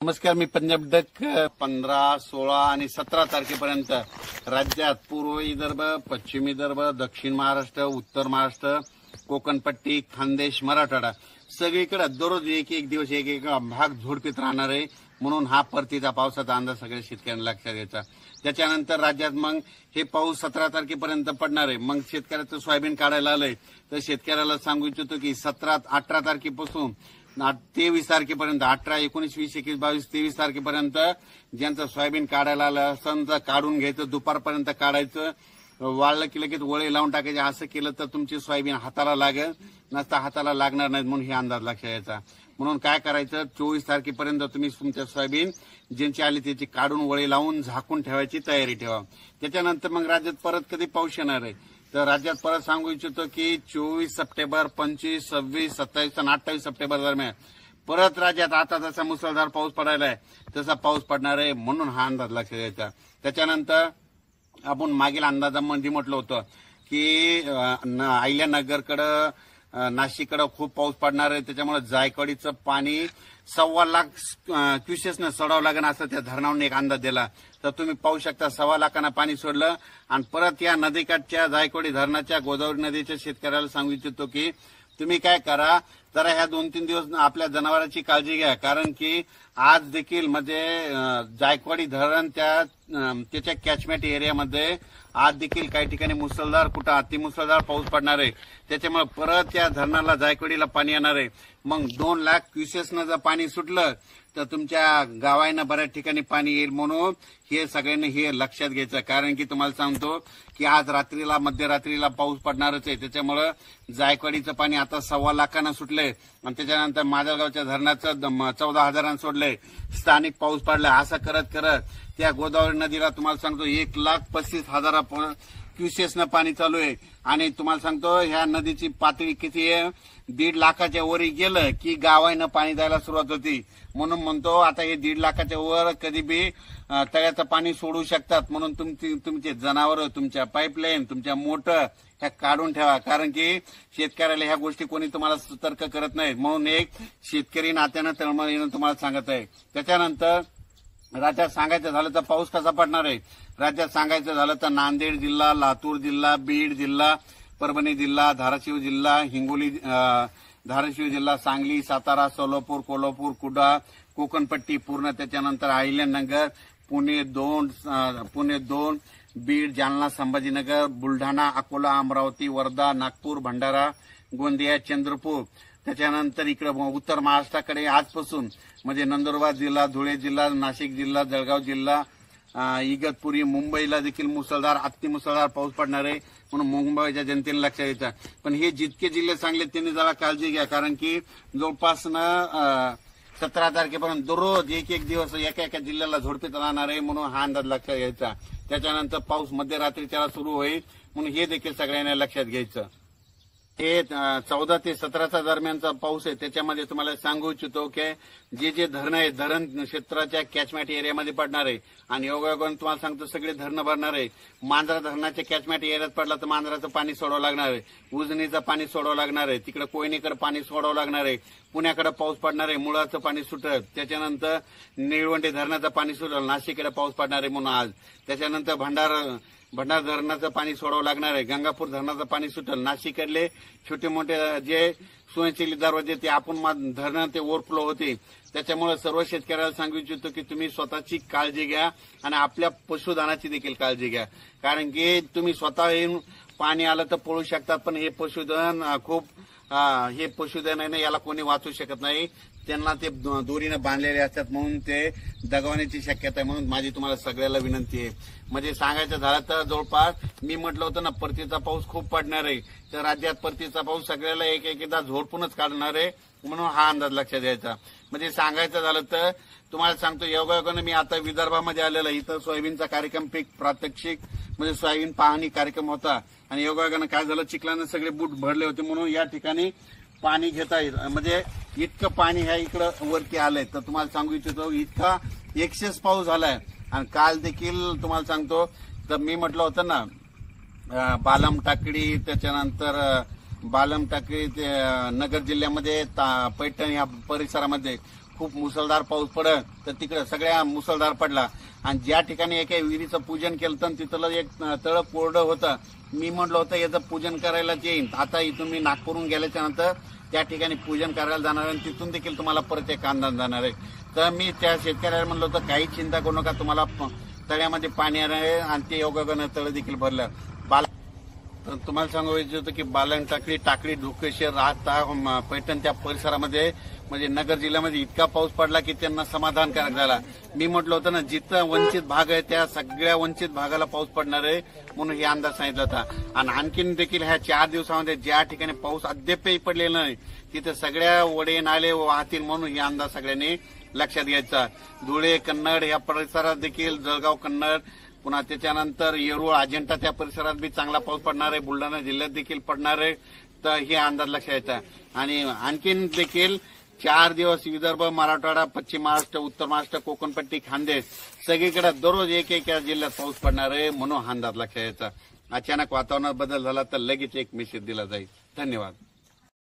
नमस्कार, मी पंजाब डक 15, 16 आणि 17 तारखेपर्यंत राज्यात पूर्व विदर्भ, पश्चिम विदर्भ, दक्षिण महाराष्ट्र, उत्तर महाराष्ट्र, कोकणपट्टी, खानदेश, मराठवाडा सगळीकडे दररोज एक दिवस एक भाग झोडपीत राहणार आहे. म्हणून हा परतीचा पावसाचा अंदाज सगळ्या शेतकऱ्यांना लक्षात घ्यायचा. त्याच्यानंतर राज्यात मग हे पाऊस 17 तारखेपर्यंत पडणार आहे. मग शेतकऱ्याचं सोयाबीन काढायला आलंय तर शेतकऱ्याला सांगू इच्छितो की 18 तारखेपासून 23 तारखेपर्यंत 18, 19, 20, 21, 22, 23 तारखेपर्यंत ज्यांचं सोयाबीन काढायला आलं समजा काढून घ्यायचं, दुपारपर्यंत काढायचं, वाळलं की लगेच वळे लावून टाकायचे. असं केलं तर तुमची सोयाबीन हाताला लागेल, नसता हाताला लागणार नाही. म्हणून हे अंदाज लक्षात घ्यायचा. म्हणून काय करायचं, 24 तारखेपर्यंत तुम्ही तुमच्या सोयाबीन ज्यांची आली त्याची काढून वळे लावून झाकून ठेवायची तयारी ठेवा. त्याच्यानंतर मग राज्यात परत कधी पाऊस येणार आहे तर राज्यात परत सांगू इच्छितो की 24 सप्टेंबर, 25, 26, 27 आणि 28 सप्टेंबर दरम्यान परत राज्यात आता जसा मुसळधार पाऊस पडायला आहे तसा पाऊस पडणार आहे. म्हणून हा अंदाज लक्षात घ्यायचा. त्याच्यानंतर आपण मागील अंदाजामध्ये म्हटलं होतं की अहिल्यानगरकडं, नाशिककडं खूप पाऊस पडणार आहे. त्याच्यामुळे जायकवाडीचं पाणी 1.25 लाख क्युसेसनं सोडावं लागेल असं त्या धरणावरून एक अंदाज दिला. तर तुम्ही पाहू शकता 1.25 लाखांना पाणी सोडलं. आणि परत या नदीकाठच्या जायकवाडी धरणाच्या, गोदावरी नदीच्या शेतकऱ्याला सांगू इच्छितो की तुम्ही काय करा, जरा ह्या 2-3 दिवस आपल्या जनावरांची काळजी घ्या. कारण की आज देखील म्हणजे जायकवाडी धरण त्याच्या कॅचमेंट एरियामध्ये आज देखील काही ठिकाणी मुसळधार, कुठं अतिमुसळधार पाऊस पडणार आहे. त्याच्यामुळे परत त्या धरणाला, जायकवाडीला पाणी येणार आहे. मग 2 लाख क्युसेसनं जर पाणी सुटलं तर तुमच्या गावांना बऱ्याच ठिकाणी पाणी येईल. म्हणून हे सगळ्यांनी हे लक्षात घ्यायचं. कारण की तुम्हाला सांगतो की आज रात्रीला, मध्यरात्रीला पाऊस पडणारच आहे. त्याच्यामुळे जायकवाडीचं पाणी आता 1.25 लाखांना सुटलंय आणि त्याच्यानंतर माजलगावच्या धरणाचं 14,000 सोडलंय. स्थानिक पाऊस पडलाय. असं करत करत त्या गोदावरी नदीला तुम्हाला सांगतो 1,35,000 क्युसेसनं पाणी चालू आहे. आणि तुम्हाला सांगतो ह्या नदीची पातळी किती आहे, 1.5 लाखाच्या वर गेलं की गावांना पाणी द्यायला सुरुवात होती. म्हणून म्हणतो आता हे 1.5 लाखाच्या वर कधी बी तळ्याचं पाणी सोडू शकतात. म्हणून तुमचे जनावर, तुमच्या पाईपलाईन, तुमच्या मोटर ह्या काढून ठेवा. कारण की शेतकऱ्याला ह्या गोष्टी कोणी तुम्हाला सतर्क करत नाहीत. म्हणून एक शेतकरी नात्यानं तळमळीनं तुम्हाला सांगत आहे. त्याच्यानंतर राज्यात सांगायचं झालं तर पाऊस कसा पडणार आहे. राज्यात सांगायचं झालं तर नांदेड जिल्हा, लातूर जिल्हा, बीड जिल्हा, परभणी जिल्हा, धाराशिव जिल्हा, हिंगोली, धाराशिव जिल्हा, सांगली, सातारा, सोलापूर, कोल्हापूर, कुडाळ, कोकणपट्टी पूर्ण, त्याच्यानंतर अहिल्यानगर, पुणे 2, बीड, जालना, संभाजीनगर, बुलढाणा, अकोला, अमरावती, वर्धा, नागपूर, भंडारा, गोंदिया, चंद्रपूर. त्याच्यानंतर इकडे उत्तर महाराष्ट्राकडे आजपासून म्हणजे नंदुरबार जिल्हा, धुळे जिल्हा, नाशिक जिल्हा, जळगाव जिल्हा, इगतपुरी, मुंबईला देखील मुसळधार, अतिमुसळधार पाऊस पडणार आहे. म्हणून मुंबईच्या जनतेने लक्षात घ्यायचं. पण हे जितके जिल्हे सांगले त्यांनी जरा काळजी घ्या. कारण की जवळपास 17 तारखेपर्यंत दररोज एक दिवस एका जिल्ह्याला झोडपीत राहणार आहे. म्हणून हा अंदाज लक्षात घ्यायचा. त्याच्यानंतर पाऊस मध्यरात्रीच्या सुरू होईल. म्हणून हे देखील सगळ्यांना लक्षात घ्यायचं. हे 14 ते 17 दरम्यानचा पाऊस आहे. त्याच्यामध्ये तुम्हाला सांगू इच्छितो की जे धरणं आहे, धरण क्षेत्राच्या कॅचमेंट एरियामध्ये पडणार आहे. आणि योगायोगाने तुम्हाला सांगतो सगळे धरणं भरणार आहे. मांजरा धरणाच्या कॅचमेंट एरियात पडला तर मांजराचं पाणी सोडावं लागणार आहे. उजनीचं पाणी सोडावं लागणार आहे. तिकडे कोयनेकडे पाणी सोडावं लागणार आहे. पुण्याकडे पाऊस पडणार आहे. मुळाचं पाणी सुटत. त्याच्यानंतर निळवंडे धरणाचं पाणी सुटल. नाशिककडे पाऊस पडणार आहे म्हणून आज. त्याच्यानंतर भंडारा धरणाचं पाणी सोडावं लागणार आहे. गंगापूर धरणाचं पाणी सुटल. नाशिककडले छोटे मोठे जे स्वयंसेवी दरवाजे ते आपण धरणं ते ओव्हरफ्लो होते. त्याच्यामुळे सर्व शेतकऱ्याला सांगू इच्छितो की तुम्ही स्वतःची काळजी घ्या आणि आपल्या पशुधनाची देखील काळजी घ्या. कारण की तुम्ही स्वतः येऊन पाणी आलं तर पळू शकतात. पण हे पशुधन हे पशुधन आहे ना, याला कोणी वाचू शकत नाही. त्यांना ते दोरीनं बांधलेले असतात. म्हणून ते दगावण्याची शक्यता आहे. म्हणून माझी तुम्हाला सगळ्याला विनंती आहे. म्हणजे सांगायचं झालं तर जवळपास मी म्हटलं होतं ना, परतीचा पाऊस खूप पडणार आहे. तर राज्यात परतीचा पाऊस सगळ्याला एकदा झोडपूनच काढणार आहे. म्हणून हा अंदाज लक्षात द्यायचा. म्हणजे सांगायचं झालं तर तुम्हाला सांगतो योगायोगाने मी आता विदर्भामध्ये आलेला. इथं सोयाबीनचा कार्यक्रम, पीक प्रात्यक्षिक म्हणजे सोयाबीन पाहणी कार्यक्रम होता. आणि योगायोगाने काय झालं, चिखलानं सगळे बूट भरले होते. म्हणून या ठिकाणी पाणी घेता येईल. म्हणजे इतकं पाणी ह्या इकडं वरती आलंय. तर तुम्हाला सांगू इच्छितो इतका एक्सेस पाऊस झालाय. आणि काल देखील तुम्हाला सांगतो तर मी म्हटलं होतं ना, बालम टाकडी, त्याच्यानंतर बालम टाकडी, नगर जिल्ह्यामध्ये पैठण या परिसरामध्ये खूप मुसळधार पाऊस पडत तर तिकडे सगळ्या मुसळधार पडला आणि ज्या ठिकाणी एका विहिरीचं पूजन केलं तर तिथलं एक तळ कोरडं होतं. मी म्हटलं होतं याचं पूजन करायलाच येईन. आता इथून मी नागपूरहून गेल्याच्या नंतर त्या ठिकाणी पूजन करायला जाणार आहे, तिथून देखील तुम्हाला परत एक अंदाज जाणार आहे. तर मी त्या शेतकऱ्याला म्हणलं होतं काही चिंता करू नका, तुम्हाला तळ्यामध्ये पाणी आहे आणि ते योगायोगानं तळ देखील भरलं. तुम्हाला सांगू इच्छितो की बालन टाकळी धुकेश्वर राहता पैठण त्या परिसरामध्ये म्हणजे नगर जिल्ह्यामध्ये इतका पाऊस पडला की त्यांना समाधानकारक झाला. मी म्हटलं होतं ना जिथं वंचित भाग आहे त्या सगळ्या वंचित भागाला पाऊस पडणार आहे म्हणून हे अंदाज सांगितला होता. आणि आणखीन देखील ह्या 4 दिवसामध्ये ज्या ठिकाणी पाऊस अद्यापही पडलेला नाही तिथे सगळ्या वडे नाले वाहतील म्हणून हे अंदाज सगळ्यांनी लक्षात घ्यायचा. धुळे कन्नड या परिसरात देखील जळगाव कन्नड पुन्हा त्याच्यानंतर येरूळ अजिंठा त्या परिसरात बी चांगला पाऊस पडणार आहे. बुलढाणा जिल्ह्यात देखील पडणार आहे. तर हे अंदाज लक्षात घ्यायचा. आणि आणखीन देखील 4 दिवस विदर्भ मराठवाडा पश्चिम महाराष्ट्र उत्तर महाराष्ट्र कोकणपट्टी खानदेश सगळीकडे दररोज एक जिल्ह्यात पाऊस पडणार आहे म्हणून अंदाज लक्षात घ्यायचा. अचानक वातावरणात बदल झाला तर लगेच एक मेसेज दिला जाईल. धन्यवाद.